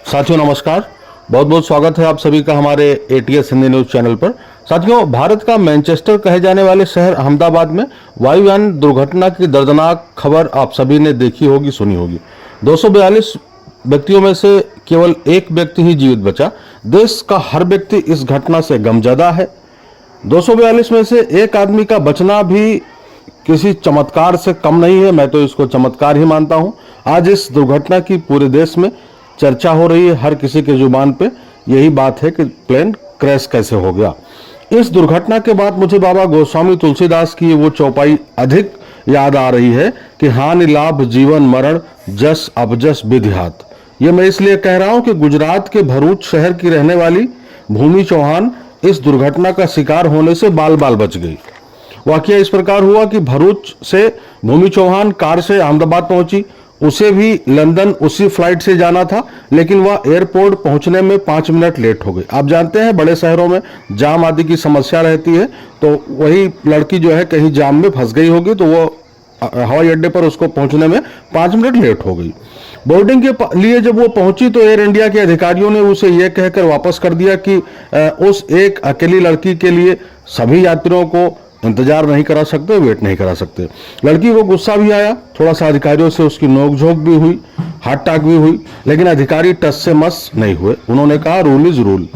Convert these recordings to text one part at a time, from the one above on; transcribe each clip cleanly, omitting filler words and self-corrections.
साथियों नमस्कार। बहुत बहुत स्वागत है आप सभी का हमारे एटीएस हिंदी न्यूज चैनल पर। साथियों, भारत का मैनचेस्टर कहे जाने वाले शहर अहमदाबाद में वायुयान दुर्घटना की दर्दनाक खबर आप सभी ने देखी होगी, सुनी होगी। 242 व्यक्तियों में से केवल एक व्यक्ति ही जीवित बचा। देश का हर व्यक्ति इस घटना से गमजदा है। 242 में से एक आदमी का बचना भी किसी चमत्कार से कम नहीं है। मैं तो इसको चमत्कार ही मानता हूं। आज इस दुर्घटना की पूरे देश में चर्चा हो रही है। हर किसी के जुबान पे यही बात है कि प्लेन क्रैश कैसे हो गया। इस दुर्घटना के बाद मुझे बाबा गोस्वामी तुलसीदास की वो चौपाई अधिक याद आ रही है कि हानि लाभ जीवन मरण जस अबजस विधिहात। ये मैं इसलिए कह रहा हूं कि गुजरात के भरूच शहर की रहने वाली भूमि चौहान इस दुर्घटना का शिकार होने से बाल बाल बच गई। वाकया इस प्रकार हुआ कि भरूच से भूमि चौहान कार से अहमदाबाद पहुंची। उसे भी लंदन उसी फ्लाइट से जाना था, लेकिन वह एयरपोर्ट पहुंचने में 5 मिनट लेट हो गई। आप जानते हैं बड़े शहरों में जाम आदि की समस्या रहती है, तो वही लड़की जो है कहीं जाम में फंस गई होगी, तो वो हवाई अड्डे पर उसको पहुंचने में 5 मिनट लेट हो गई। बोर्डिंग के लिए जब वो पहुंची तो एयर इंडिया के अधिकारियों ने उसे यह कहकर वापस कर दिया कि उस एक अकेली लड़की के लिए सभी यात्रियों को इंतजार नहीं करा सकते, वेट नहीं करा सकते। लड़की को गुस्सा भी आया, थोड़ा सा अधिकारियों से उसकी नोकझोंक भी हुई, हाथ टाक भी हुई, लेकिन अधिकारी टस से मस नहीं हुए। उन्होंने कहा रूल इज रूल।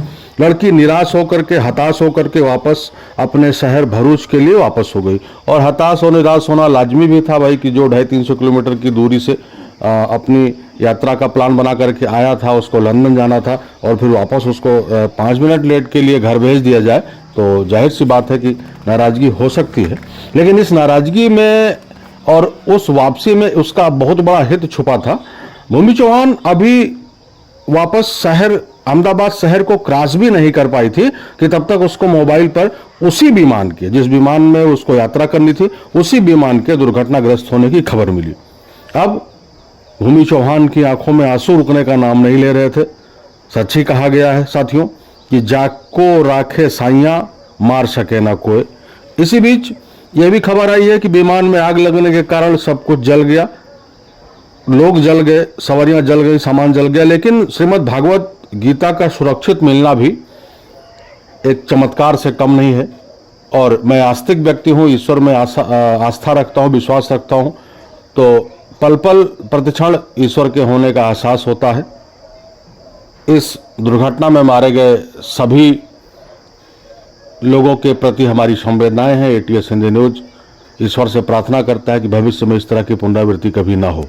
लड़की निराश होकर के, हताश होकर के वापस अपने शहर भरूच के लिए वापस हो गई। और हताश और निराश होना लाजमी भी था भाई, कि जो 250-300 किलोमीटर की दूरी से अपनी यात्रा का प्लान बना करके आया था, उसको लंदन जाना था, और फिर वापस उसको 5 मिनट लेट के लिए घर भेज दिया जाए, तो जाहिर सी बात है कि नाराजगी हो सकती है। लेकिन इस नाराजगी में और उस वापसी में उसका बहुत बड़ा हित छुपा था। भूमि चौहान अभी वापस शहर अहमदाबाद शहर को क्रॉस भी नहीं कर पाई थी कि तब तक उसको मोबाइल पर उसी विमान के, जिस विमान में उसको यात्रा करनी थी, उसी विमान के दुर्घटनाग्रस्त होने की खबर मिली। अब भूमि चौहान की आंखों में आंसू रुकने का नाम नहीं ले रहे थे। सच ही कहा गया है साथियों कि जाको राखे साइया मार सके ना कोई। इसी बीच यह भी खबर आई है कि विमान में आग लगने के कारण सब कुछ जल गया, लोग जल गए, सवारियां जल गई, सामान जल गया। लेकिन श्रीमद् भागवत गीता का सुरक्षित मिलना भी एक चमत्कार से कम नहीं है। और मैं आस्तिक व्यक्ति हूं, ईश्वर में आस्था रखता हूं, विश्वास रखता हूं, तो पल पल प्रतिक्षण ईश्वर के होने का एहसास होता है। इस दुर्घटना में मारे गए सभी लोगों के प्रति हमारी संवेदनाएं हैं। एटीएस हिंदी न्यूज ईश्वर से प्रार्थना करता है कि भविष्य में इस तरह की पुनरावृत्ति कभी ना हो।